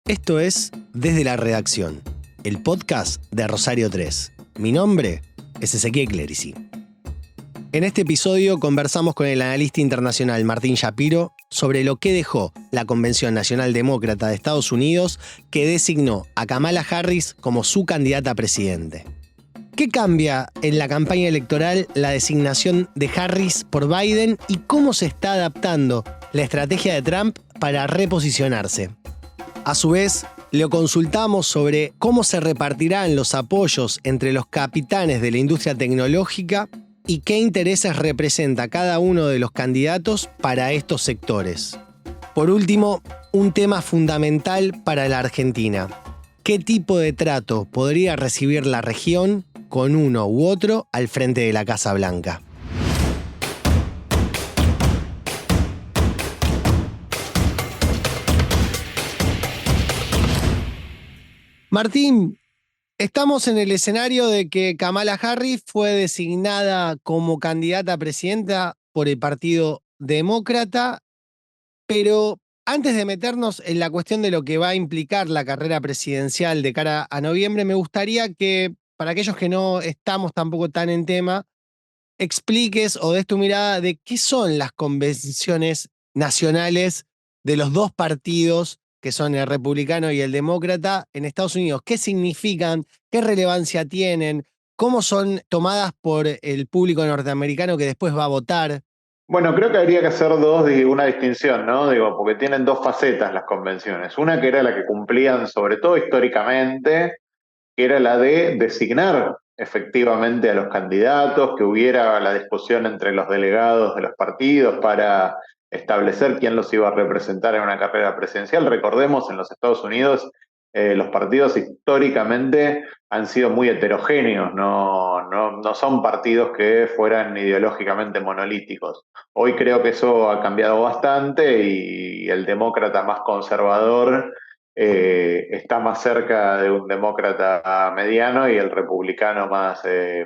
Esto es Desde la Redacción, el podcast de Rosario 3. Mi nombre es Ezequiel Clerici. En este episodio conversamos con el analista internacional Martín Shapiro sobre lo que dejó la Convención Nacional Demócrata de Estados Unidos, que designó a Kamala Harris como su candidata a presidente. ¿Qué cambia en la campaña electoral la designación de Harris por Biden y cómo se está adaptando la estrategia de Trump para reposicionarse? A su vez, le consultamos sobre cómo se repartirán los apoyos entre los capitanes de la industria tecnológica y qué intereses representa cada uno de los candidatos para estos sectores. Por último, un tema fundamental para la Argentina. ¿Qué tipo de trato podría recibir la región con uno u otro al frente de la Casa Blanca? Martín, estamos en el escenario de que Kamala Harris fue designada como candidata a presidenta por el Partido Demócrata, pero antes de meternos en la cuestión de lo que va a implicar la carrera presidencial de cara a noviembre, me gustaría que, para aquellos que no estamos tampoco tan en tema, expliques o des tu mirada de qué son las convenciones nacionales de los dos partidos, que son el republicano y el demócrata, en Estados Unidos. ¿Qué significan? ¿Qué relevancia tienen? ¿Cómo son tomadas por el público norteamericano que después va a votar? Bueno, creo que habría que hacer una distinción, ¿no? Digo, porque tienen dos facetas las convenciones. Una que era la que cumplían, sobre todo históricamente, que era la de designar efectivamente a los candidatos, que hubiera la discusión entre los delegados de los partidos para establecer quién los iba a representar en una carrera presidencial. Recordemos, en los Estados Unidos, los partidos históricamente han sido muy heterogéneos, no son partidos que fueran ideológicamente monolíticos. Hoy creo que eso ha cambiado bastante y el demócrata más conservador está más cerca de un demócrata mediano y el republicano más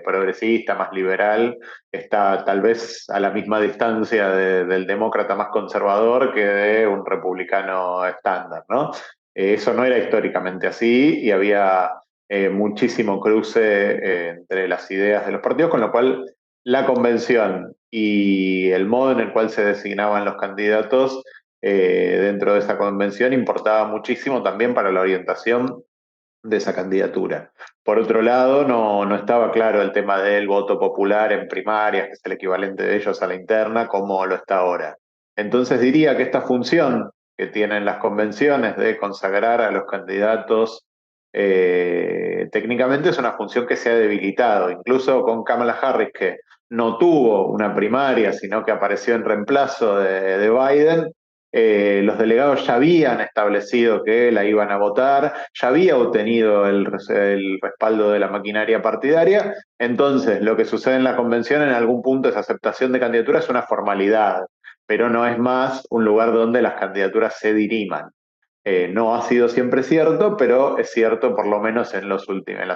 progresista, más liberal, está tal vez a la misma distancia del demócrata más conservador que de un republicano estándar, ¿no? Eso no era históricamente así y había muchísimo cruce entre las ideas de los partidos, con lo cual la convención y el modo en el cual se designaban los candidatos dentro de esa convención importaba muchísimo también para la orientación de esa candidatura. Por otro lado, no estaba claro el tema del voto popular en primarias, que es el equivalente de ellos a la interna, como lo está ahora. Entonces diría que esta función que tienen las convenciones de consagrar a los candidatos técnicamente es una función que se ha debilitado, incluso con Kamala Harris, que no tuvo una primaria, sino que apareció en reemplazo de Biden. Los delegados ya habían establecido que la iban a votar, ya había obtenido el respaldo de la maquinaria partidaria, entonces lo que sucede en la convención en algún punto es aceptación de candidatura, es una formalidad, pero no es más un lugar donde las candidaturas se diriman. No ha sido siempre cierto, pero es cierto por lo menos en las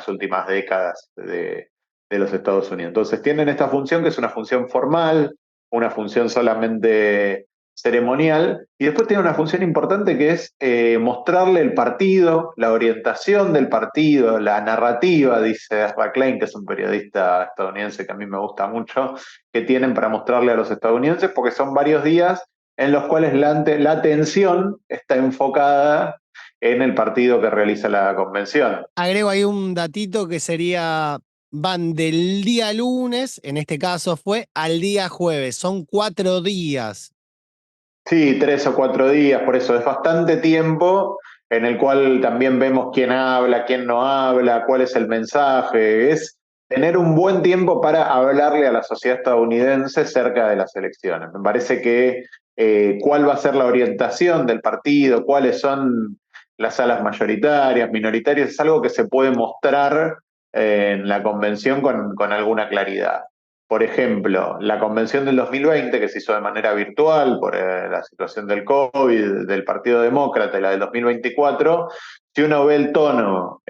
últimas décadas de los Estados Unidos. Entonces tienen esta función que es una función formal, una función solamente ceremonial, y después tiene una función importante que es mostrarle el partido, la orientación del partido, la narrativa, dice Ezra Klein, que es un periodista estadounidense que a mí me gusta mucho, que tienen para mostrarle a los estadounidenses, porque son varios días en los cuales la atención está enfocada en el partido que realiza la convención. Agrego ahí un datito que sería, van del día lunes, en este caso fue, al día jueves. Son 4 días. Sí, 3 o 4 días, por eso es bastante tiempo en el cual también vemos quién habla, quién no habla, cuál es el mensaje. Es tener un buen tiempo para hablarle a la sociedad estadounidense cerca de las elecciones. Me parece que cuál va a ser la orientación del partido, cuáles son las salas mayoritarias, minoritarias, es algo que se puede mostrar en la convención con alguna claridad. Por ejemplo, la convención del 2020, que se hizo de manera virtual por la situación del COVID, del Partido Demócrata, y la del 2024, si uno ve el tono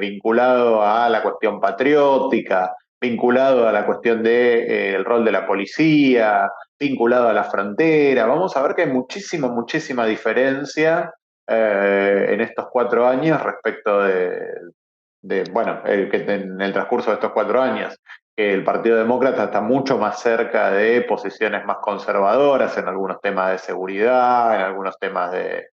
vinculado a la cuestión patriótica, vinculado a la cuestión del rol de la policía, vinculado a la frontera, vamos a ver que hay muchísima diferencia en estos 4 años respecto bueno, que en el transcurso de estos 4 años, que el Partido Demócrata está mucho más cerca de posiciones más conservadoras en algunos temas de seguridad, en algunos temas de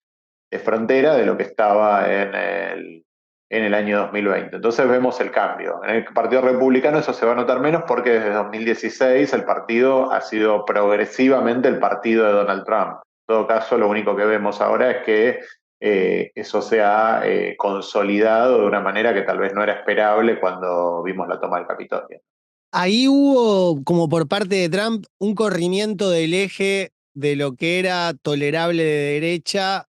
frontera, de lo que estaba en el año 2020. Entonces vemos el cambio. En el Partido Republicano eso se va a notar menos porque desde 2016 el partido ha sido progresivamente el partido de Donald Trump. En todo caso, lo único que vemos ahora es que eso se ha consolidado de una manera que tal vez no era esperable cuando vimos la toma del Capitolio. Ahí hubo, como por parte de Trump, un corrimiento del eje de lo que era tolerable de derecha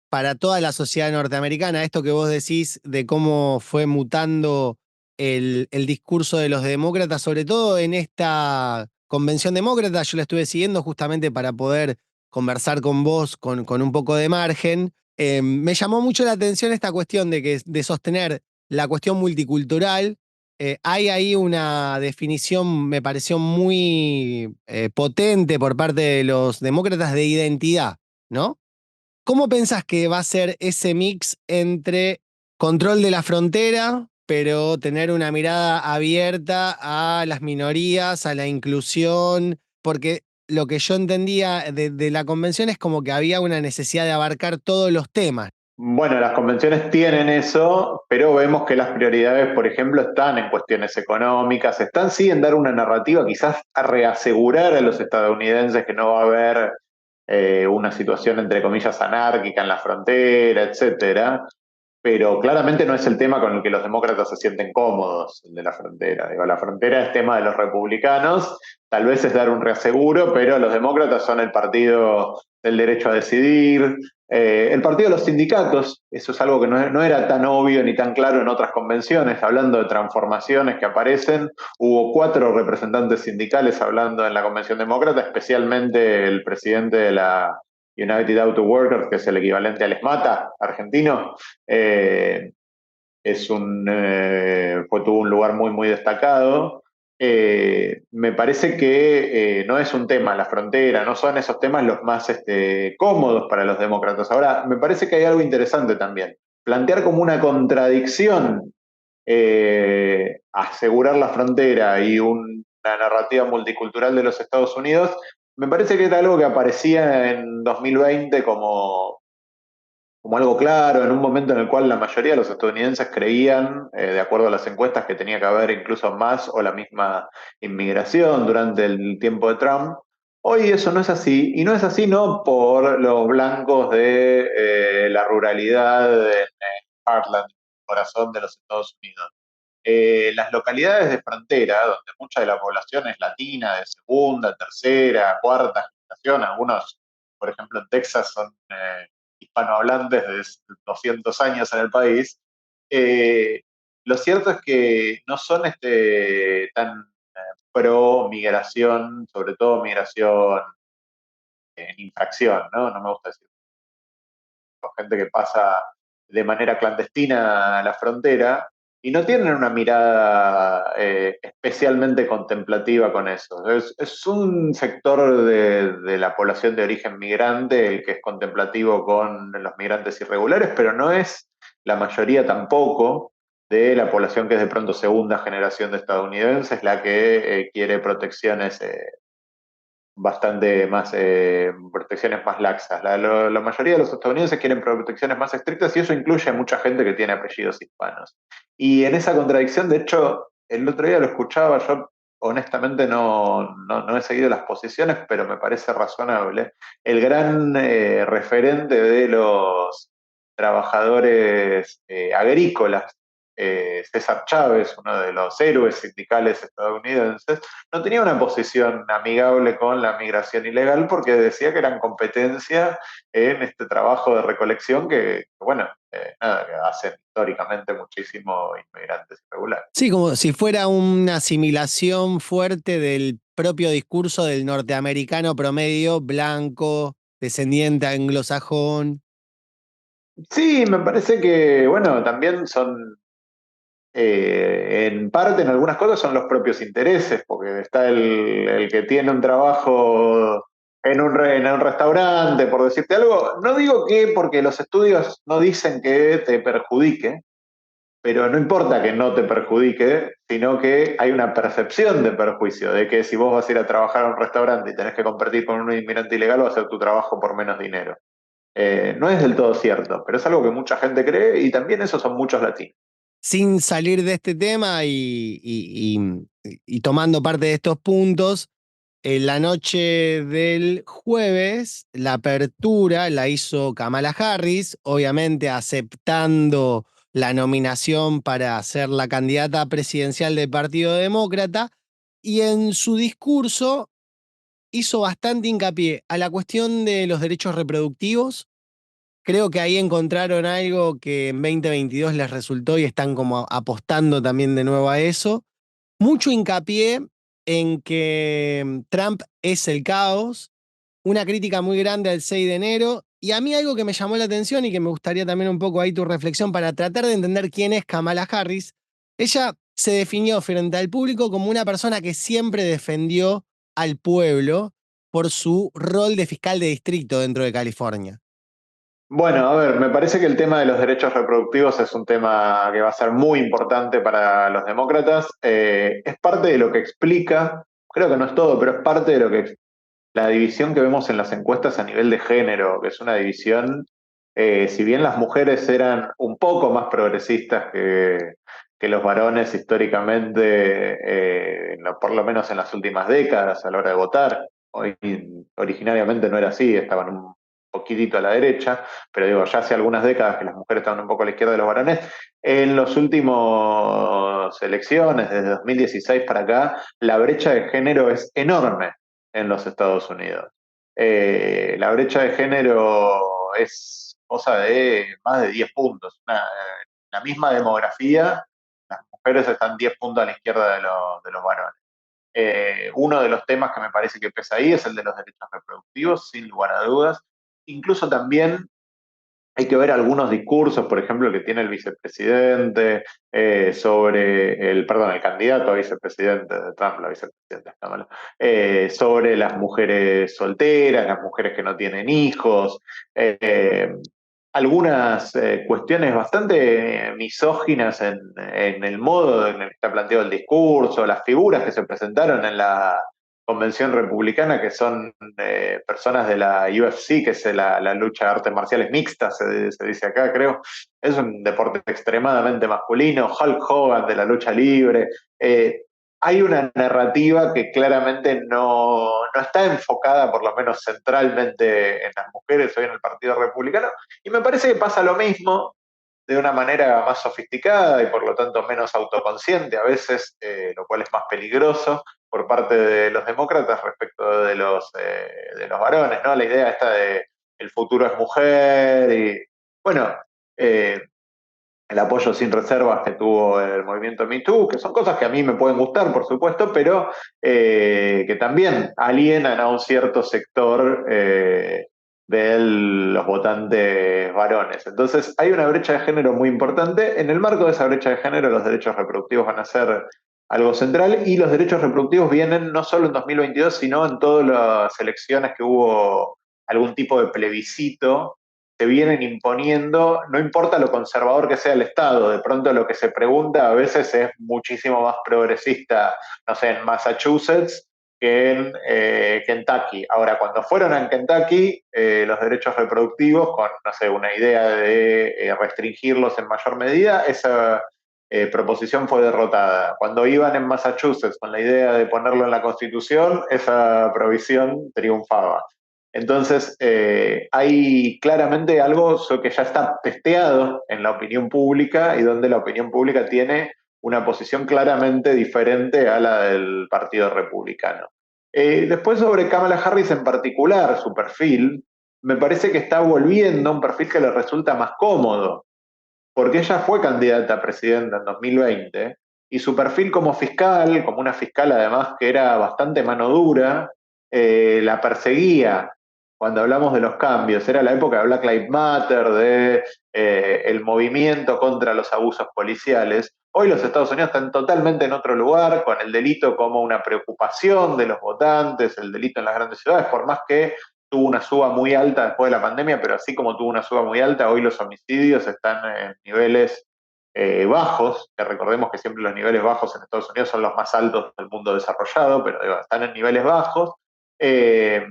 para toda la sociedad norteamericana. Esto que vos decís de cómo fue mutando el discurso de los demócratas, sobre todo en esta convención demócrata, yo la estuve siguiendo justamente para poder conversar con vos con un poco de margen. Me llamó mucho la atención esta cuestión de sostener la cuestión multicultural. Hay ahí una definición, me pareció muy potente por parte de los demócratas de identidad, ¿no? ¿Cómo pensás que va a ser ese mix entre control de la frontera, pero tener una mirada abierta a las minorías, a la inclusión? Porque lo que yo entendía de la convención es como que había una necesidad de abarcar todos los temas. Bueno, las convenciones tienen eso, pero vemos que las prioridades, por ejemplo, están en cuestiones económicas, están sí en dar una narrativa, quizás a reasegurar a los estadounidenses que no va a haber una situación, entre comillas, anárquica en la frontera, etcétera, pero claramente no es el tema con el que los demócratas se sienten cómodos, el de la frontera. Digo, la frontera es tema de los republicanos, tal vez es dar un reaseguro, pero los demócratas son el partido del derecho a decidir, el partido de los sindicatos, eso es algo que no era tan obvio ni tan claro en otras convenciones, hablando de transformaciones que aparecen, hubo 4 representantes sindicales hablando en la convención demócrata, especialmente el presidente de la United Auto Workers, que es el equivalente al ESMATA argentino, eh, tuvo un lugar muy, muy destacado. Me parece que no es un tema la frontera, no son esos temas los más cómodos para los demócratas. Ahora, me parece que hay algo interesante también. Plantear como una contradicción asegurar la frontera y una narrativa multicultural de los Estados Unidos, me parece que era algo que aparecía en 2020 como algo claro, en un momento en el cual la mayoría de los estadounidenses creían, de acuerdo a las encuestas, que tenía que haber incluso más o la misma inmigración durante el tiempo de Trump. Hoy eso no es así, y no es así no por los blancos de la ruralidad en Heartland, corazón de los Estados Unidos. Las localidades de frontera, donde mucha de la población es latina, de segunda, tercera, cuarta generación, algunos, por ejemplo, en Texas son hispanohablantes de 200 años en el país, eh, lo cierto es que no son tan pro migración, sobre todo migración en infracción, ¿no? No me gusta decir gente que pasa de manera clandestina a la frontera y no tienen una mirada especialmente contemplativa con eso. Es un sector de la población de origen migrante el que es contemplativo con los migrantes irregulares, pero no es la mayoría tampoco de la población que es de pronto segunda generación de estadounidenses la que quiere protecciones bastante más, protecciones más laxas. La mayoría de los estadounidenses quieren protecciones más estrictas y eso incluye a mucha gente que tiene apellidos hispanos. Y en esa contradicción, de hecho, el otro día lo escuchaba, yo honestamente no he seguido las posiciones, pero me parece razonable. El gran referente de los trabajadores agrícolas, César Chávez, uno de los héroes sindicales estadounidenses, no tenía una posición amigable con la migración ilegal porque decía que eran competencia en este trabajo de recolección bueno, nada, que hacen históricamente muchísimos inmigrantes irregulares. Sí, como si fuera una asimilación fuerte del propio discurso del norteamericano promedio, blanco, descendiente anglosajón. Sí, me parece que, bueno, también son en parte, en algunas cosas, son los propios intereses, porque está el que tiene un trabajo en un restaurante, por decirte algo. No digo que porque los estudios no dicen que te perjudique, pero no importa que no te perjudique, sino que hay una percepción de perjuicio, de que si vos vas a ir a trabajar a un restaurante y tenés que competir con un inmigrante ilegal, vas a hacer tu trabajo por menos dinero. No es del todo cierto, pero es algo que mucha gente cree y también esos son muchos latinos. Sin salir de este tema y tomando parte de estos puntos, en la noche del jueves, la apertura la hizo Kamala Harris, obviamente aceptando la nominación para ser la candidata presidencial del Partido Demócrata, y en su discurso hizo bastante hincapié a la cuestión de los derechos reproductivos. Creo que ahí encontraron algo que en 2022 les resultó y están como apostando también de nuevo a eso. Mucho hincapié en que Trump es el caos, una crítica muy grande al 6 de enero, y a mí algo que me llamó la atención y que me gustaría también un poco ahí tu reflexión para tratar de entender quién es Kamala Harris. Ella se definió frente al público como una persona que siempre defendió al pueblo por su rol de fiscal de distrito dentro de California. Bueno, a ver, me parece que el tema de los derechos reproductivos es un tema que va a ser muy importante para los demócratas. Es parte de lo que explica, creo que no es todo, pero es parte de lo que la división que vemos en las encuestas a nivel de género, que es una división, si bien las mujeres eran un poco más progresistas que los varones históricamente, por lo menos en las últimas décadas a la hora de votar, hoy, originariamente no era así, estaban un poquitito a la derecha, pero digo, ya hace algunas décadas que las mujeres estaban un poco a la izquierda de los varones, en los últimos elecciones, desde 2016 para acá, la brecha de género es enorme en los Estados Unidos. La brecha de género es cosa de más de 10 puntos. La misma demografía, las mujeres están 10 puntos a la izquierda de los varones. Uno de los temas que me parece que pesa ahí es el de los derechos reproductivos, sin lugar a dudas. Incluso también hay que ver algunos discursos, por ejemplo, que tiene el vicepresidente sobre el candidato a vicepresidente de Trump, la vicepresidenta, está mal, sobre las mujeres solteras, las mujeres que no tienen hijos, eh, algunas cuestiones bastante misóginas en el modo en el que está planteado el discurso, las figuras que se presentaron en la convención republicana, que son personas de la UFC, que es la lucha de artes marciales mixtas, se dice acá, creo. Es un deporte extremadamente masculino. Hulk Hogan de la lucha libre. Hay una narrativa que claramente no está enfocada, por lo menos centralmente, en las mujeres hoy en el Partido Republicano, y me parece que pasa lo mismo de una manera más sofisticada y por lo tanto menos autoconsciente a veces, lo cual es más peligroso por parte de los demócratas respecto de los varones, ¿no? La idea esta de el futuro es mujer y, bueno, eh, el apoyo sin reservas que tuvo el movimiento Me Too, que son cosas que a mí me pueden gustar, por supuesto, pero que también alienan a un cierto sector de los votantes varones. Entonces, hay una brecha de género muy importante. En el marco de esa brecha de género, los derechos reproductivos van a ser algo central y los derechos reproductivos vienen no solo en 2022, sino en todas las elecciones que hubo algún tipo de plebiscito se vienen imponiendo, no importa lo conservador que sea el Estado, de pronto lo que se pregunta a veces es muchísimo más progresista, no sé, en Massachusetts que en Kentucky. Ahora, cuando fueron a Kentucky, los derechos reproductivos, con, no sé, una idea de restringirlos en mayor medida, esa proposición fue derrotada. Cuando iban en Massachusetts con la idea de ponerlo en la Constitución, esa provisión triunfaba. Entonces, hay claramente algo que ya está testeado en la opinión pública y donde la opinión pública tiene una posición claramente diferente a la del Partido Republicano. Después sobre Kamala Harris en particular, su perfil, me parece que está volviendo a un perfil que le resulta más cómodo, porque ella fue candidata a presidenta en 2020 y su perfil como fiscal, como una fiscal además que era bastante mano dura, la perseguía cuando hablamos de los cambios. Era la época de Black Lives Matter, de el movimiento contra los abusos policiales. Hoy los Estados Unidos están totalmente en otro lugar, con el delito como una preocupación de los votantes, el delito en las grandes ciudades, por más que tuvo una suba muy alta después de la pandemia, pero así como tuvo una suba muy alta, hoy los homicidios están en niveles bajos, que recordemos que siempre los niveles bajos en Estados Unidos son los más altos del mundo desarrollado, pero digo, están en niveles bajos. Eh,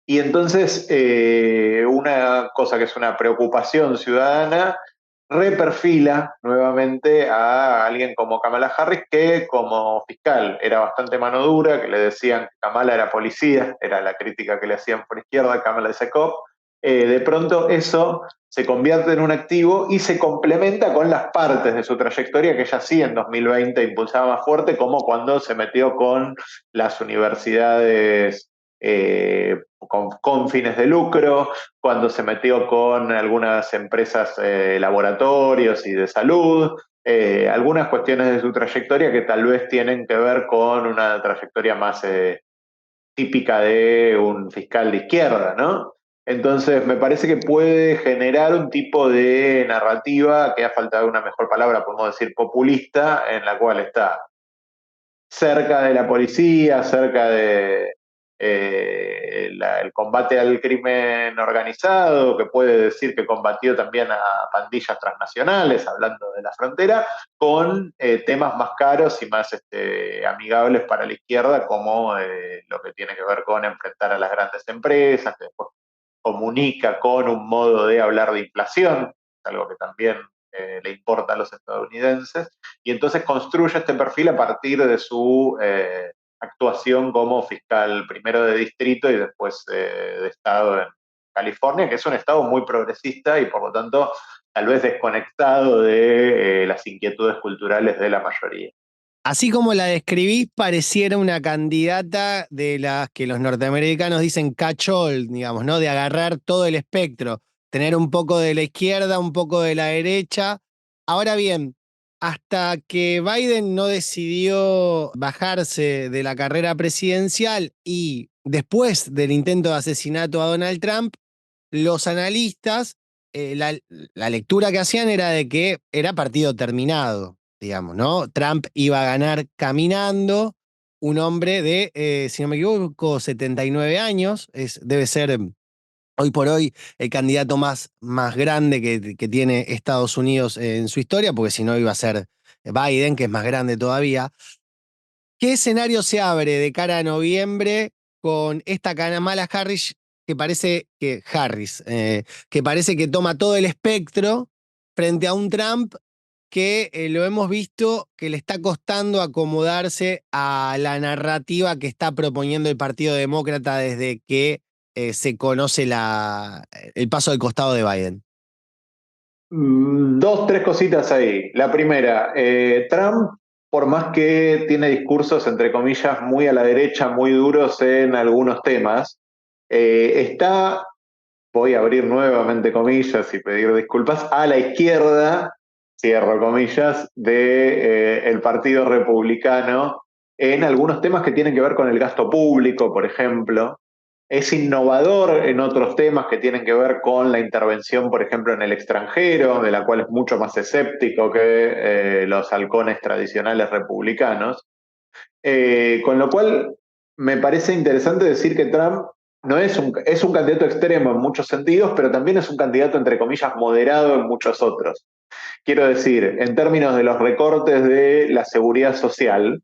y entonces, una cosa que es una preocupación ciudadana reperfila nuevamente a alguien como Kamala Harris, que como fiscal era bastante mano dura, que le decían que Kamala era policía, era la crítica que le hacían por izquierda, Kamala dice cop. De pronto eso se convierte en un activo y se complementa con las partes de su trayectoria que ella sí en 2020 impulsaba más fuerte, como cuando se metió con las universidades con fines de lucro, cuando se metió con algunas empresas, laboratorios y de salud, algunas cuestiones de su trayectoria que tal vez tienen que ver con una trayectoria más típica de un fiscal de izquierda, ¿no? Entonces, me parece que puede generar un tipo de narrativa, que ha faltado una mejor palabra, podemos decir populista, en la cual está cerca de la policía, cerca de el combate al crimen organizado, que puede decir que combatió también a pandillas transnacionales, hablando de la frontera, con temas más caros y más amigables para la izquierda, como lo que tiene que ver con enfrentar a las grandes empresas, que después comunica con un modo de hablar de inflación, algo que también le importa a los estadounidenses, y entonces construye este perfil a partir de su actuación como fiscal primero de distrito y después de estado en California, que es un estado muy progresista y por lo tanto tal vez desconectado de las inquietudes culturales de la mayoría. Así como la describís, pareciera una candidata de las que los norteamericanos dicen catch-all, digamos, ¿no? De agarrar todo el espectro, tener un poco de la izquierda, un poco de la derecha. Ahora bien, hasta que Biden no decidió bajarse de la carrera presidencial y después del intento de asesinato a Donald Trump, los analistas, la lectura que hacían era de que era partido terminado, digamos, ¿no? Trump iba a ganar caminando, un hombre de, si no me equivoco, 79 años, debe ser hoy por hoy el candidato más grande que tiene Estados Unidos en su historia, porque si no iba a ser Biden, que es más grande todavía. ¿Qué escenario se abre de cara a noviembre con esta Kamala Harris que parece que toma todo el espectro frente a un Trump que lo hemos visto que le está costando acomodarse a la narrativa que está proponiendo el Partido Demócrata desde que se conoce el paso del costado de Biden? Dos, tres cositas ahí. La primera, Trump, por más que tiene discursos, entre comillas, muy a la derecha, muy duros en algunos temas, está, voy a abrir nuevamente comillas y pedir disculpas, a la izquierda, cierro comillas, de, el Partido Republicano en algunos temas que tienen que ver con el gasto público, por ejemplo. Es innovador en otros temas que tienen que ver con la intervención, por ejemplo, en el extranjero, de la cual es mucho más escéptico que los halcones tradicionales republicanos. Con lo cual, me parece interesante decir que Trump no es un candidato extremo en muchos sentidos, pero también es un candidato, entre comillas, moderado en muchos otros. Quiero decir, en términos de los recortes de la seguridad social,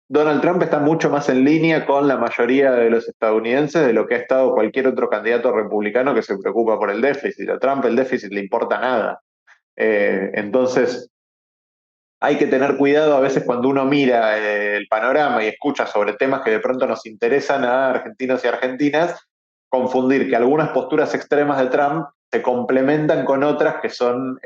Donald Trump está mucho más en línea con la mayoría de los estadounidenses de lo que ha estado cualquier otro candidato republicano que se preocupa por el déficit. A Trump el déficit le importa nada. Entonces, hay que tener cuidado a veces cuando uno mira el panorama y escucha sobre temas que de pronto nos interesan a argentinos y argentinas, confundir que algunas posturas extremas de Trump se complementan con otras que son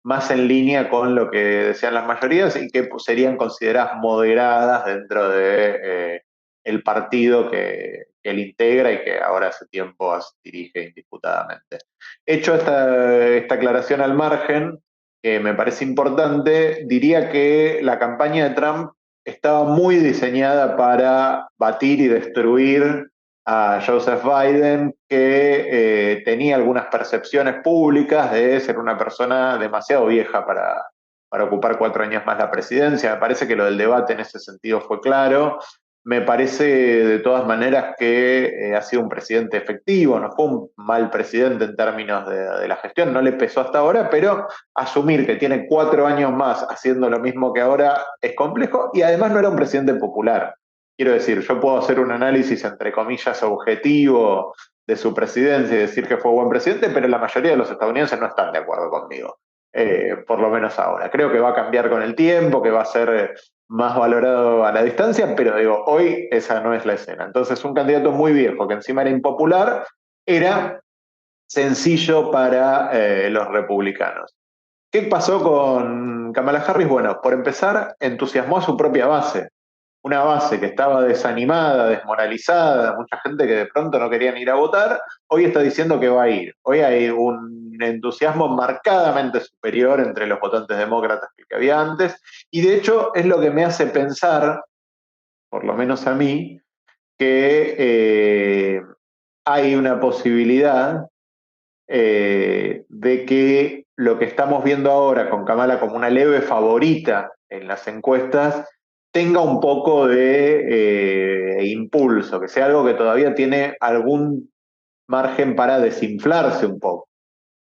más en línea con lo que decían las mayorías y que pues, serían consideradas moderadas dentro de el partido que él integra y que ahora hace tiempo dirige indisputadamente. Hecho esta aclaración al margen, que me parece importante, diría que la campaña de Trump estaba muy diseñada para batir y destruir a Joseph Biden, que tenía algunas percepciones públicas de ser una persona demasiado vieja para ocupar 4 años más la presidencia. Me parece que lo del debate en ese sentido fue claro. Me parece de todas maneras que ha sido un presidente efectivo, no fue un mal presidente en términos de la gestión, no le pesó hasta ahora, pero asumir que tiene 4 años más haciendo lo mismo que ahora es complejo y además no era un presidente popular. Quiero decir, yo puedo hacer un análisis, entre comillas, objetivo de su presidencia y decir que fue buen presidente, pero la mayoría de los estadounidenses no están de acuerdo conmigo, por lo menos ahora. Creo que va a cambiar con el tiempo, que va a ser más valorado a la distancia, pero digo, hoy esa no es la escena. Entonces, un candidato muy viejo, que encima era impopular, era sencillo para los republicanos. ¿Qué pasó con Kamala Harris? Bueno, por empezar, entusiasmó a su propia base, una base que estaba desanimada, desmoralizada, mucha gente que de pronto no querían ir a votar, hoy está diciendo que va a ir. Hoy hay un entusiasmo marcadamente superior entre los votantes demócratas que había antes, y de hecho es lo que me hace pensar, por lo menos a mí, que hay una posibilidad de que lo que estamos viendo ahora con Kamala como una leve favorita en las encuestas tenga un poco de impulso, que sea algo que todavía tiene algún margen para desinflarse un poco.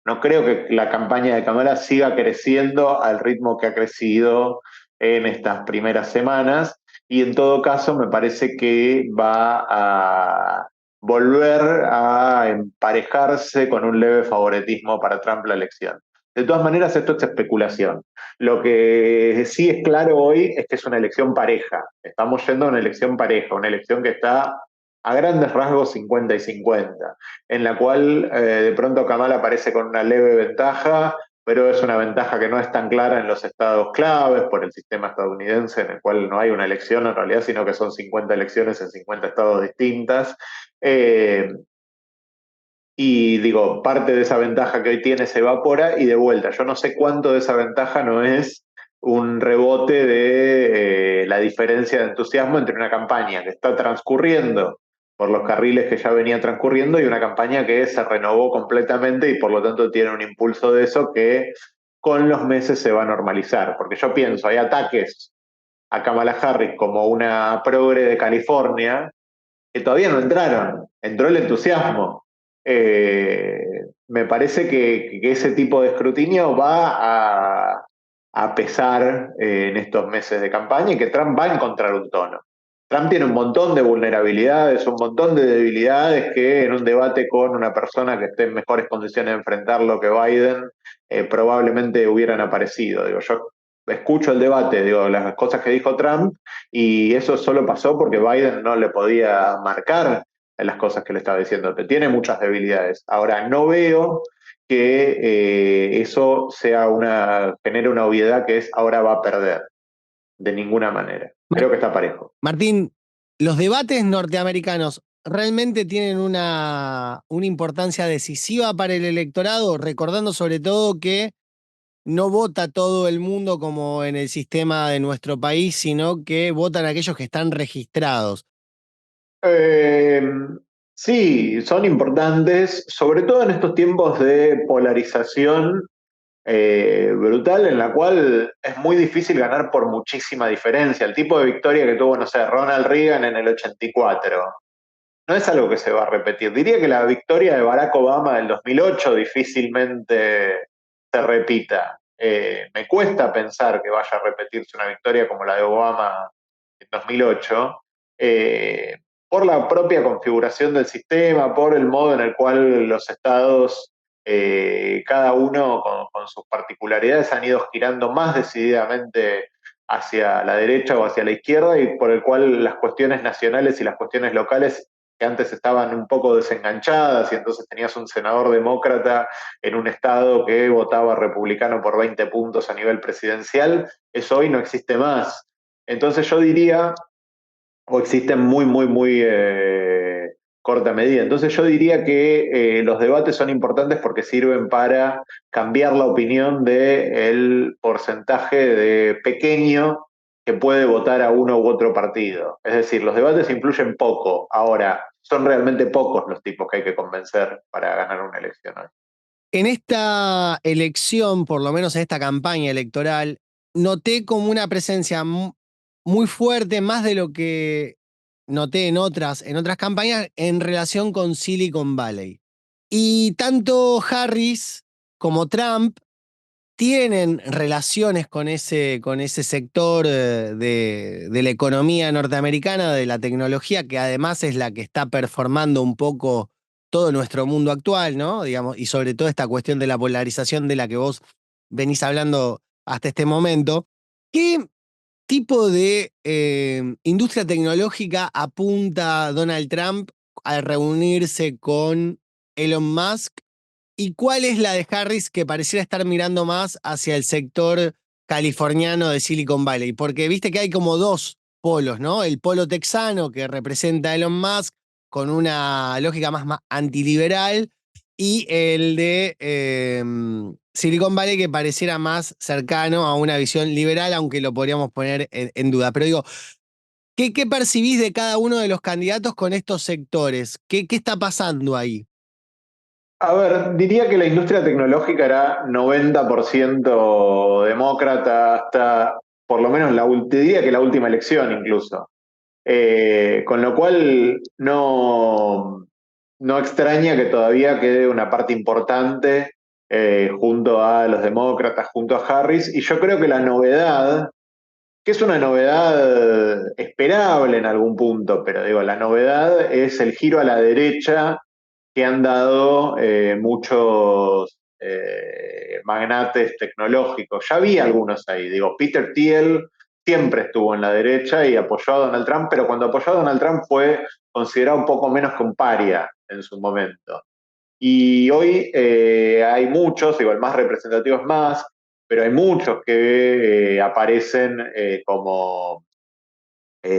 No creo que la campaña de Kamala siga creciendo al ritmo que ha crecido en estas primeras semanas y en todo caso me parece que va a volver a emparejarse con un leve favoritismo para Trump la elección. De todas maneras, esto es especulación. Lo que sí es claro hoy es que es una elección pareja. Estamos yendo a una elección pareja, una elección que está a grandes rasgos 50 y 50 en la cual de pronto Kamala aparece con una leve ventaja, pero es una ventaja que no es tan clara en los estados claves por el sistema estadounidense, en el cual no hay una elección en realidad, sino que son 50 elecciones en 50 estados distintas. Eh, y digo, parte de esa ventaja que hoy tiene se evapora y de vuelta, yo no sé cuánto de esa ventaja no es un rebote de la diferencia de entusiasmo entre una campaña que está transcurriendo por los carriles que ya venía transcurriendo y una campaña que se renovó completamente y por lo tanto tiene un impulso de eso que con los meses se va a normalizar. Porque yo pienso, hay ataques a Kamala Harris como una progre de California que todavía no entraron, entró el entusiasmo. Me parece que ese tipo de escrutinio va a pesar en estos meses de campaña y que Trump va a encontrar un tono. Trump tiene un montón de vulnerabilidades, un montón de debilidades que en un debate con una persona que esté en mejores condiciones de enfrentarlo que Biden probablemente hubieran aparecido. Digo, yo escucho el debate, digo, las cosas que dijo Trump y eso solo pasó porque Biden no le podía marcar en las cosas que le estaba diciendo, que tiene muchas debilidades. Ahora, no veo que eso genere una obviedad que es ahora va a perder, de ninguna manera. Creo que está parejo. Martín, los debates norteamericanos realmente tienen una importancia decisiva para el electorado, recordando sobre todo que no vota todo el mundo como en el sistema de nuestro país, sino que votan aquellos que están registrados. Eh, sí, son importantes, sobre todo en estos tiempos de polarización brutal en la cual es muy difícil ganar por muchísima diferencia. El tipo de victoria que tuvo, no sé, Ronald Reagan en el 84 no es algo que se va a repetir. Diría que la victoria de Barack Obama del 2008 difícilmente se repita. Me cuesta pensar que vaya a repetirse una victoria como la de Obama en 2008, eh, por la propia configuración del sistema, por el modo en el cual los estados, cada uno con sus particularidades, han ido girando más decididamente hacia la derecha o hacia la izquierda y por el cual las cuestiones nacionales y las cuestiones locales que antes estaban un poco desenganchadas y entonces tenías un senador demócrata en un estado que votaba republicano por 20 puntos a nivel presidencial, eso hoy no existe más. Entonces yo diría, o existe en muy, muy, muy corta medida. Entonces yo diría que los debates son importantes porque sirven para cambiar la opinión del porcentaje de pequeño que puede votar a uno u otro partido. Es decir, los debates influyen poco. Ahora, son realmente pocos los tipos que hay que convencer para ganar una elección hoy. En esta elección, por lo menos en esta campaña electoral, noté como una presencia muy fuerte, más de lo que noté en otras campañas, en relación con Silicon Valley. Y tanto Harris como Trump tienen relaciones con ese sector de la economía norteamericana, de la tecnología, que además es la que está performando un poco todo nuestro mundo actual, ¿no? Digamos, y sobre todo esta cuestión de la polarización de la que vos venís hablando hasta este momento. ¿Qué tipo de industria tecnológica apunta Donald Trump al reunirse con Elon Musk? ¿Y cuál es la de Harris que pareciera estar mirando más hacia el sector californiano de Silicon Valley? Porque viste que hay como dos polos, ¿no? El polo texano que representa a Elon Musk con una lógica más antiliberal y el de Silicon Valley que pareciera más cercano a una visión liberal, aunque lo podríamos poner en duda. Pero digo, ¿qué percibís de cada uno de los candidatos con estos sectores? ¿Qué está pasando ahí? A ver, diría que la industria tecnológica era 90% demócrata hasta por lo menos te diría que la última elección incluso. Con lo cual no extraña que todavía quede una parte importante junto a los demócratas, junto a Harris, y yo creo que la novedad, que es una novedad esperable en algún punto, pero digo, la novedad es el giro a la derecha que han dado muchos magnates tecnológicos. Ya había algunos ahí, digo, Peter Thiel siempre estuvo en la derecha y apoyó a Donald Trump, pero cuando apoyó a Donald Trump fue considerado un poco menos que un paria en su momento. Y hoy hay muchos, digo, el más representativo es más, pero hay muchos que aparecen como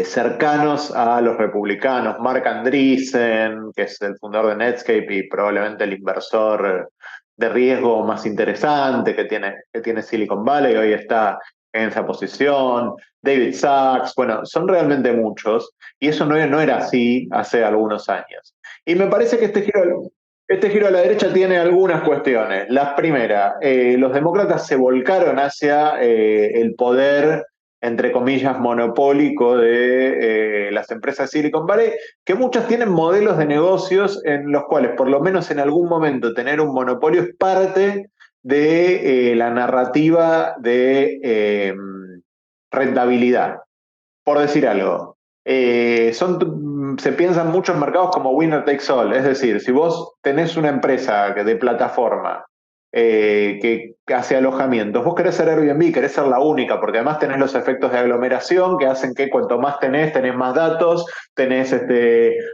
cercanos a los republicanos. Mark Andreessen, que es el fundador de Netscape y probablemente el inversor de riesgo más interesante que tiene Silicon Valley, hoy está en esa posición. David Sachs, bueno, son realmente muchos, y eso no era así hace algunos años. Y me parece que este giro a la derecha tiene algunas cuestiones. La primera, los demócratas se volcaron hacia el poder entre comillas, monopólico de las empresas de Silicon Valley, que muchas tienen modelos de negocios en los cuales, por lo menos en algún momento, tener un monopolio es parte de la narrativa de rentabilidad. Por decir algo, se piensan muchos mercados como winner takes all, es decir, si vos tenés una empresa de plataforma que hace alojamientos, vos querés ser Airbnb, querés ser la única, porque además tenés los efectos de aglomeración que hacen que cuanto más tenés más datos, tenés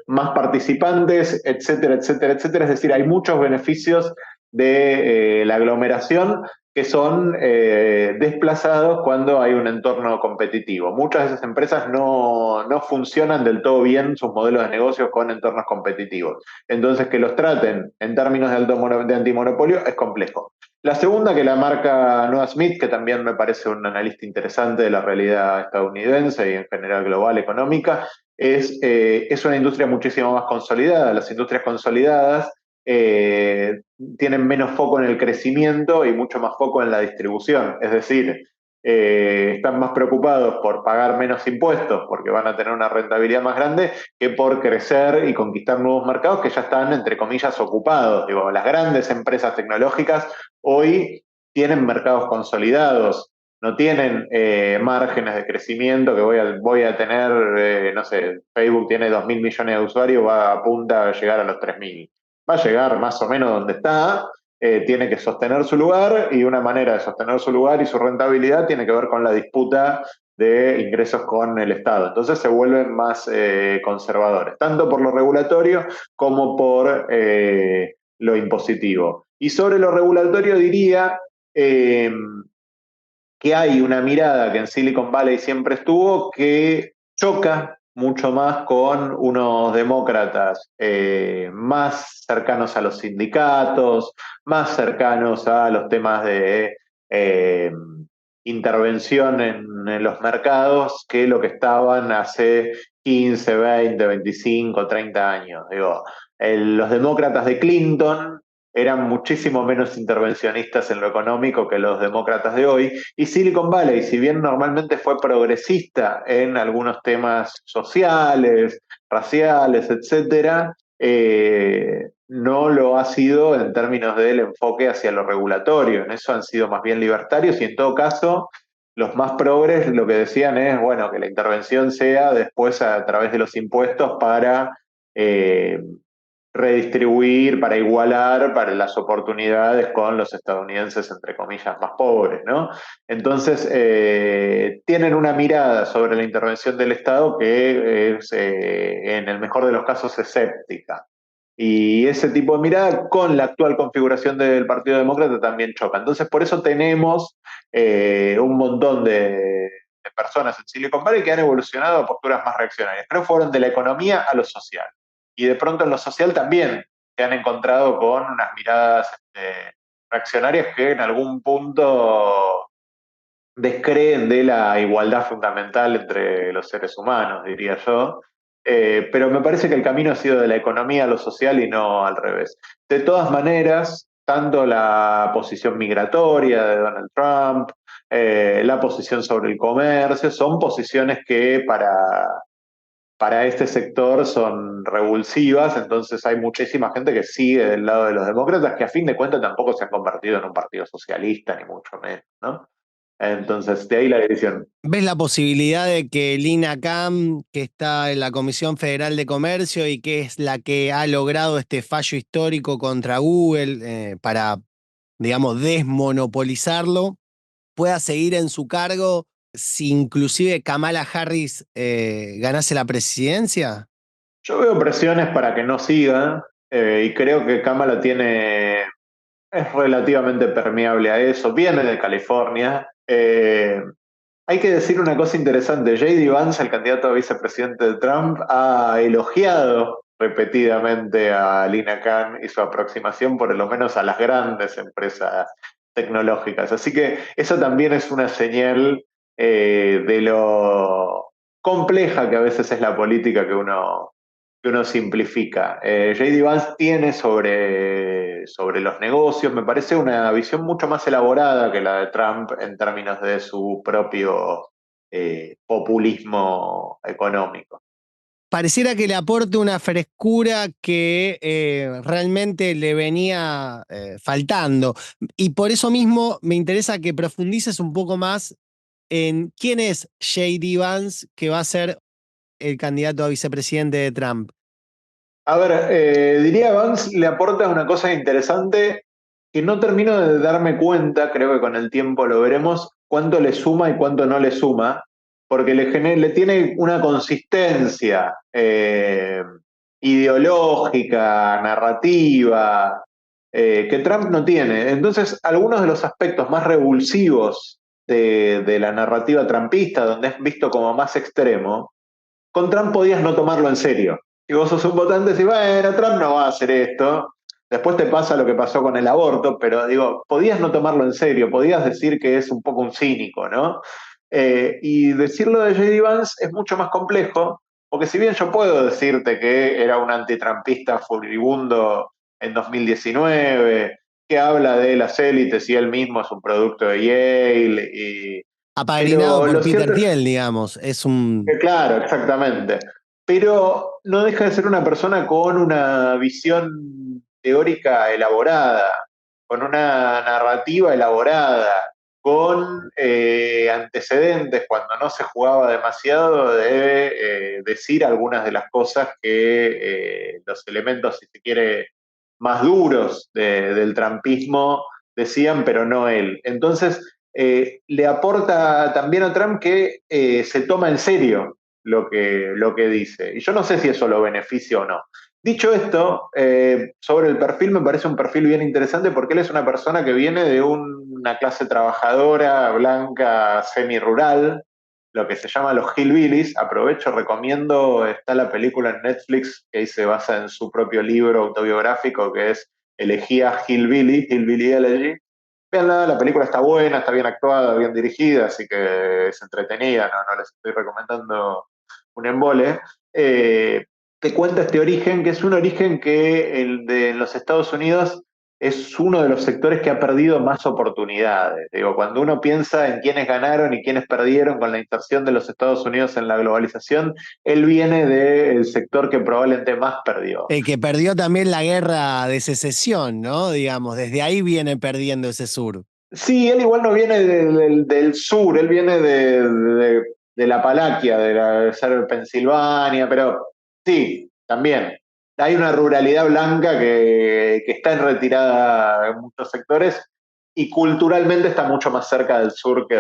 más participantes, etcétera, etcétera, etcétera. Es decir, hay muchos beneficios de la aglomeración que son desplazados cuando hay un entorno competitivo. Muchas de esas empresas no funcionan del todo bien sus modelos de negocio con entornos competitivos. Entonces, que los traten en términos de antimonopolio es complejo. La segunda, que la marca Noah Smith, que también me parece un analista interesante de la realidad estadounidense y en general global económica, es una industria muchísimo más consolidada. Las industrias consolidadas tienen menos foco en el crecimiento y mucho más foco en la distribución. Es decir, están más preocupados por pagar menos impuestos porque van a tener una rentabilidad más grande que por crecer y conquistar nuevos mercados que ya están, entre comillas, ocupados. Digo, las grandes empresas tecnológicas hoy tienen mercados consolidados, no tienen márgenes de crecimiento que voy a tener, no sé, Facebook tiene 2.000 millones de usuarios, va a punta a llegar a los 3.000. Va a llegar más o menos donde está, tiene que sostener su lugar y una manera de sostener su lugar y su rentabilidad tiene que ver con la disputa de ingresos con el Estado. Entonces se vuelven más conservadores, tanto por lo regulatorio como por lo impositivo. Y sobre lo regulatorio diría que hay una mirada que en Silicon Valley siempre estuvo que choca mucho más con unos demócratas más cercanos a los sindicatos, más cercanos a los temas de intervención en los mercados que lo que estaban hace 15, 20, 25, 30 años. Digo, los demócratas de Clinton eran muchísimo menos intervencionistas en lo económico que los demócratas de hoy. Y Silicon Valley, si bien normalmente fue progresista en algunos temas sociales, raciales, etcétera, no lo ha sido en términos del enfoque hacia lo regulatorio. En eso han sido más bien libertarios y en todo caso los más progres lo que decían es, bueno, que la intervención sea después a través de los impuestos para eh, redistribuir, para igualar para las oportunidades con los estadounidenses, entre comillas, más pobres, ¿no? Entonces, tienen una mirada sobre la intervención del Estado que es, en el mejor de los casos, escéptica. Y ese tipo de mirada con la actual configuración del Partido Demócrata también choca. Entonces, por eso tenemos un montón de personas en Silicon Valley que han evolucionado a posturas más reaccionarias, pero fueron de la economía a lo social. Y de pronto en lo social también se han encontrado con unas miradas reaccionarias que en algún punto descreen de la igualdad fundamental entre los seres humanos, diría yo. Pero me parece que el camino ha sido de la economía a lo social y no al revés. De todas maneras, tanto la posición migratoria de Donald Trump, la posición sobre el comercio, son posiciones que para este sector son revulsivas, entonces hay muchísima gente que sigue del lado de los demócratas, que a fin de cuentas tampoco se han convertido en un partido socialista, ni mucho menos, ¿no? Entonces, de ahí la división. ¿Ves la posibilidad de que Lina Khan, que está en la Comisión Federal de Comercio y que es la que ha logrado este fallo histórico contra Google para, digamos, desmonopolizarlo, pueda seguir en su cargo si inclusive Kamala Harris ganase la presidencia? Yo veo presiones para que no siga, y creo que Kamala es relativamente permeable a eso, viene de California. Hay que decir una cosa interesante, J.D. Vance, el candidato a vicepresidente de Trump, ha elogiado repetidamente a Lina Khan y su aproximación por lo menos a las grandes empresas tecnológicas. Así que eso también es una señal de lo compleja que a veces es la política que uno simplifica. J.D. Vance tiene sobre los negocios, me parece una visión mucho más elaborada que la de Trump en términos de su propio populismo económico. Pareciera que le aporte una frescura que realmente le venía faltando. Y por eso mismo me interesa que profundices un poco más en quién es J.D. Vance, que va a ser el candidato a vicepresidente de Trump. A ver, diría Vance le aporta una cosa interesante que no termino de darme cuenta, creo que con el tiempo lo veremos, cuánto le suma y cuánto no le suma, porque le tiene una consistencia ideológica, narrativa, que Trump no tiene. Entonces, algunos de los aspectos más revulsivos de la narrativa trumpista, donde es visto como más extremo, con Trump podías no tomarlo en serio. Si vos sos un votante, decís, bueno, Trump no va a hacer esto. Después te pasa lo que pasó con el aborto, pero digo, podías no tomarlo en serio, podías decir que es un poco un cínico, ¿no? Y decirlo de J.D. Vance es mucho más complejo, porque si bien yo puedo decirte que era un antitrumpista furibundo en 2019, que habla de las élites y él mismo es un producto de Yale, Apadrinado pero por lo Peter cierto es Thiel, digamos. Es un. claro, exactamente. Pero no deja de ser una persona con una visión teórica elaborada, con una narrativa elaborada, con antecedentes cuando no se jugaba demasiado de decir algunas de las cosas que los elementos, si se quiere, más duros del trampismo decían, pero no él. Entonces, le aporta también a Trump que se toma en serio lo que dice. Y yo no sé si eso lo beneficia o no. Dicho esto, sobre el perfil me parece un perfil bien interesante porque él es una persona que viene de una clase trabajadora, blanca, semi-rural, lo que se llama los hillbillies. Aprovecho, recomiendo, está la película en Netflix que ahí se basa en su propio libro autobiográfico que es Elegía Hillbilly, Hillbilly Elegy. Veanla, la película está buena, está bien actuada, bien dirigida, así que es entretenida, no les estoy recomendando un embole, te cuenta este origen, que es un origen que el de los Estados Unidos es uno de los sectores que ha perdido más oportunidades. Digo, cuando uno piensa en quiénes ganaron y quiénes perdieron con la inserción de los Estados Unidos en la globalización, él viene del sector que probablemente más perdió. El que perdió también la guerra de secesión, ¿no? Digamos, desde ahí viene perdiendo ese sur. Sí, él igual no viene del sur, él viene de la Palaquia, de ser Pensilvania, pero sí, también. Hay una ruralidad blanca que está en retirada en muchos sectores y culturalmente está mucho más cerca del sur que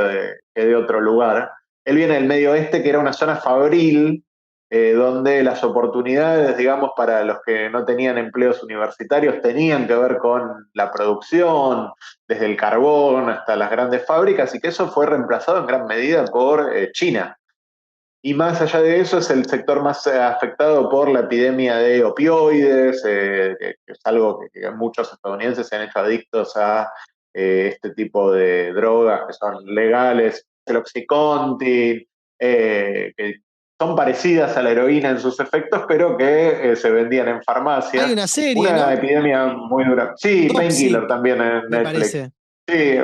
de otro lugar. Él viene del medio oeste, que era una zona fabril, donde las oportunidades, digamos, para los que no tenían empleos universitarios tenían que ver con la producción, desde el carbón hasta las grandes fábricas, y que eso fue reemplazado en gran medida por China. Y más allá de eso, es el sector más afectado por la epidemia de opioides, que es algo que muchos estadounidenses se han hecho adictos a este tipo de drogas que son legales, el Oxycontin, que son parecidas a la heroína en sus efectos, pero que se vendían en Hay farmacias. una serie, Una ¿no? epidemia muy dura. Sí, Painkiller Toxic, también en me Netflix. parece. Sí,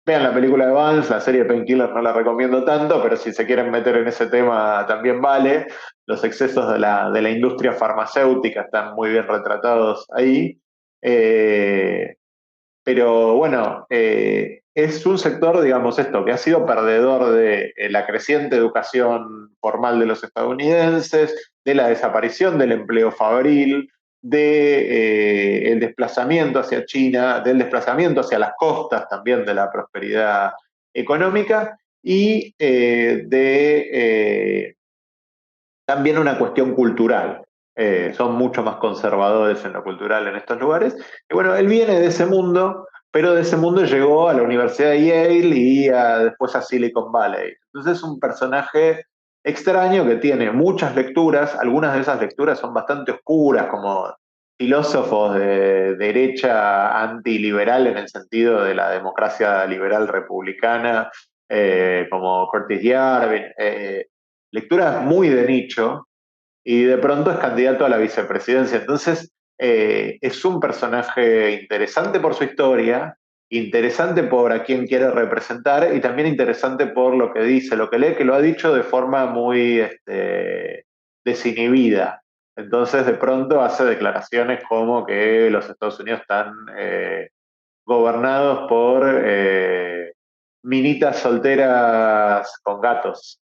vean la película de Vance, la serie Painkiller no la recomiendo tanto, pero si se quieren meter en ese tema también vale. Los excesos de la industria farmacéutica están muy bien retratados ahí. Eh, pero bueno, es un sector, digamos esto, que ha sido perdedor de la creciente educación formal de los estadounidenses, de la desaparición del empleo fabril, de el desplazamiento hacia China, del desplazamiento hacia las costas también de la prosperidad económica y también una cuestión cultural. Son mucho más conservadores en lo cultural en estos lugares. Y bueno, él viene de ese mundo, pero de ese mundo llegó a la Universidad de Yale y después a Silicon Valley. Entonces es un personaje extraño que tiene muchas lecturas, algunas de esas lecturas son bastante oscuras, como filósofos de derecha antiliberal en el sentido de la democracia liberal republicana, como Curtis Yarvin, lecturas muy de nicho, y de pronto es candidato a la vicepresidencia. Entonces, es un personaje interesante por su historia, interesante por a quién quiere representar y también interesante por lo que dice, lo que lee, que lo ha dicho de forma muy desinhibida. Entonces, de pronto hace declaraciones como que los Estados Unidos están gobernados por minitas solteras con gatos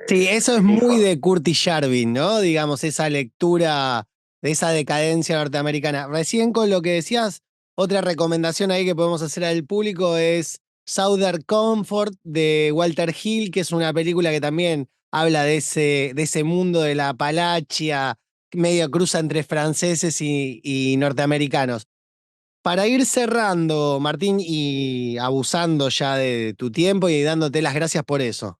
Sí, eso es e muy hijos. de Curtis Yarvin, ¿no? Digamos, esa lectura de esa decadencia norteamericana. Recién con lo que decías, otra recomendación ahí que podemos hacer al público es Southern Comfort de Walter Hill, que es una película que también habla de ese mundo de la Apalachia, medio cruza entre franceses y norteamericanos. Para ir cerrando, Martín, y abusando ya de tu tiempo y dándote las gracias por eso,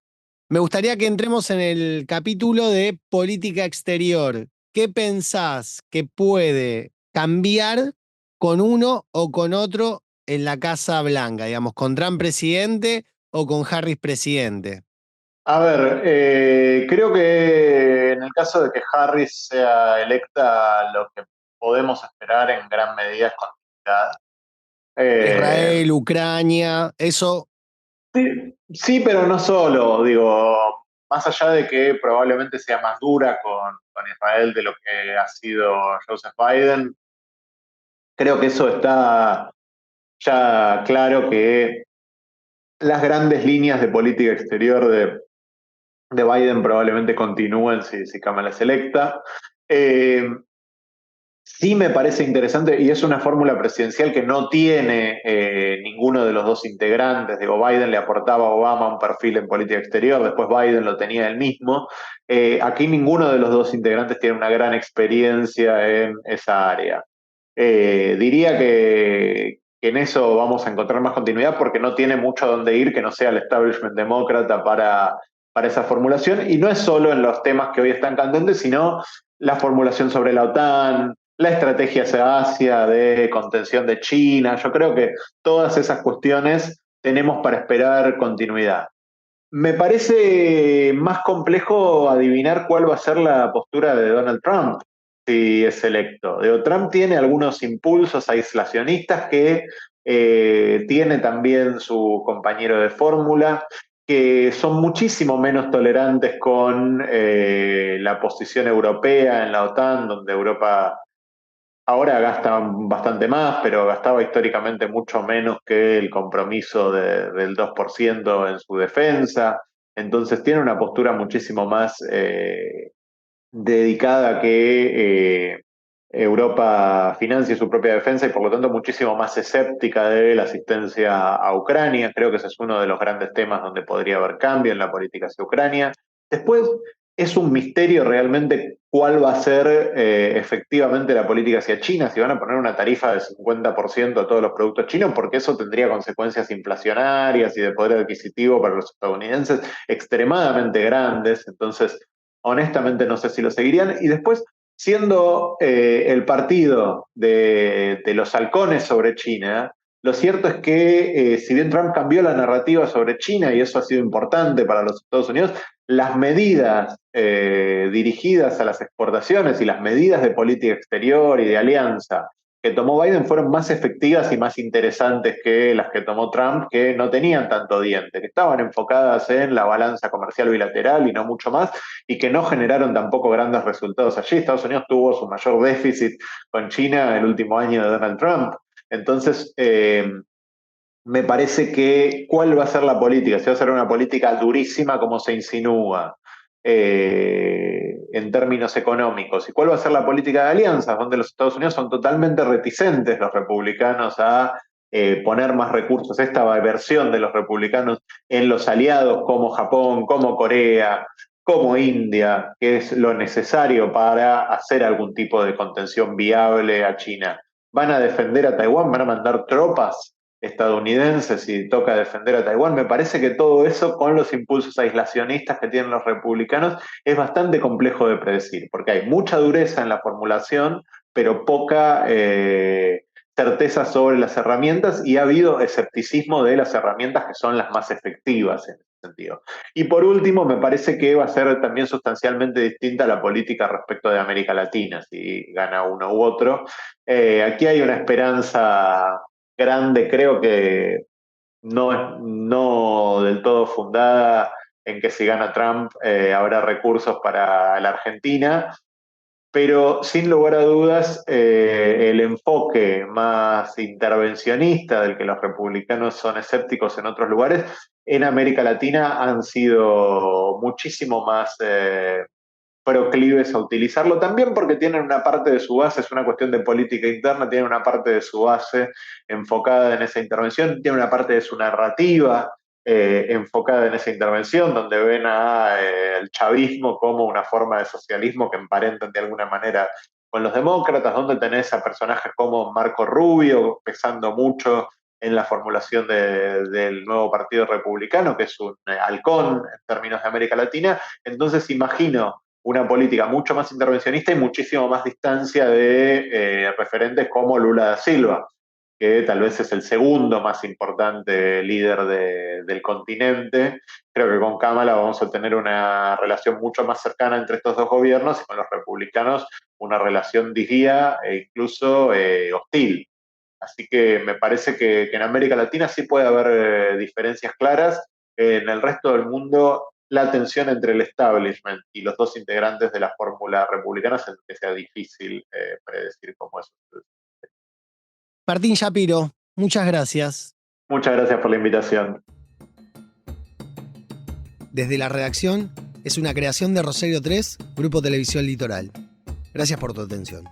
me gustaría que entremos en el capítulo de política exterior. ¿Qué pensás que puede cambiar con uno o con otro en la Casa Blanca? Digamos, con Trump presidente o con Harris presidente. A ver, creo que en el caso de que Harris sea electa, lo que podemos esperar en gran medida es continuidad. Eh, Israel, Ucrania, eso. sí, sí, pero no solo, digo, más allá de que probablemente sea más dura con Israel de lo que ha sido Joseph Biden, creo que eso está ya claro que las grandes líneas de política exterior de Biden probablemente continúen si Kamala es electa. Eh, Sí me parece interesante y es una fórmula presidencial que no tiene ninguno de los dos integrantes. Digo, Biden le aportaba a Obama un perfil en política exterior, después Biden lo tenía él mismo. Aquí ninguno de los dos integrantes tiene una gran experiencia en esa área. Diría que en eso vamos a encontrar más continuidad porque no tiene mucho a dónde ir que no sea el establishment demócrata para esa formulación. Y no es solo en los temas que hoy están candentes, sino la formulación sobre la OTAN, la estrategia hacia Asia de contención de China. Yo creo que todas esas cuestiones tenemos para esperar continuidad. Me parece más complejo adivinar cuál va a ser la postura de Donald Trump si es electo. Digo, Trump tiene algunos impulsos aislacionistas que tiene también su compañero de fórmula, que son muchísimo menos tolerantes con la posición europea en la OTAN, donde Europa ahora gasta bastante más, pero gastaba históricamente mucho menos que el compromiso del 2% en su defensa. Entonces tiene una postura muchísimo más dedicada a que Europa financie su propia defensa y por lo tanto muchísimo más escéptica de la asistencia a Ucrania. Creo que ese es uno de los grandes temas donde podría haber cambio en la política hacia Ucrania. Después es un misterio realmente cuál va a ser efectivamente la política hacia China, si van a poner una tarifa del 50% a todos los productos chinos, porque eso tendría consecuencias inflacionarias y de poder adquisitivo para los estadounidenses extremadamente grandes. Entonces, honestamente no sé si lo seguirían. Y después, siendo el partido de los halcones sobre China, lo cierto es que si bien Trump cambió la narrativa sobre China, y eso ha sido importante para los Estados Unidos, las medidas dirigidas a las exportaciones y las medidas de política exterior y de alianza que tomó Biden fueron más efectivas y más interesantes que las que tomó Trump, que no tenían tanto diente, que estaban enfocadas en la balanza comercial bilateral y no mucho más, y que no generaron tampoco grandes resultados allí. Estados Unidos tuvo su mayor déficit con China el último año de Donald Trump. Entonces, me parece que cuál va a ser la política, si va a ser una política durísima como se insinúa en términos económicos, y cuál va a ser la política de alianzas, donde los Estados Unidos son totalmente reticentes los republicanos a poner más recursos, esta versión de los republicanos en los aliados como Japón, como Corea, como India, que es lo necesario para hacer algún tipo de contención viable a China. ¿Van a defender a Taiwán? ¿Van a mandar tropas estadounidenses si toca defender a Taiwán? Me parece que todo eso, con los impulsos aislacionistas que tienen los republicanos, es bastante complejo de predecir, porque hay mucha dureza en la formulación, pero poca certeza sobre las herramientas, y ha habido escepticismo de las herramientas que son las más efectivas en ese sentido. Y por último, me parece que va a ser también sustancialmente distinta la política respecto de América Latina, si gana uno u otro. Aquí hay una esperanza grande, creo que no del todo fundada, en que si gana Trump habrá recursos para la Argentina, pero sin lugar a dudas el enfoque más intervencionista del que los republicanos son escépticos en otros lugares, en América Latina han sido muchísimo más proclives a utilizarlo, también porque tienen una parte de su base, es una cuestión de política interna, tienen una parte de su base enfocada en esa intervención, tienen una parte de su narrativa enfocada en esa intervención, donde ven el chavismo como una forma de socialismo que emparentan de alguna manera con los demócratas, donde tenés a personajes como Marco Rubio pesando mucho en la formulación del nuevo Partido Republicano, que es un halcón en términos de América Latina. Entonces imagino una política mucho más intervencionista y muchísimo más distancia de referentes como Lula da Silva, que tal vez es el segundo más importante líder del continente. Creo que con Kamala vamos a tener una relación mucho más cercana entre estos dos gobiernos, y con los republicanos una relación, diría, incluso hostil. Así que me parece que en América Latina sí puede haber diferencias claras. En el resto del mundo, la tensión entre el establishment y los dos integrantes de la fórmula republicana es que sea difícil predecir cómo es. Martín Shapiro, muchas gracias. Muchas gracias por la invitación. Desde la redacción, es una creación de Rosario 3, Grupo Televisión Litoral. Gracias por tu atención.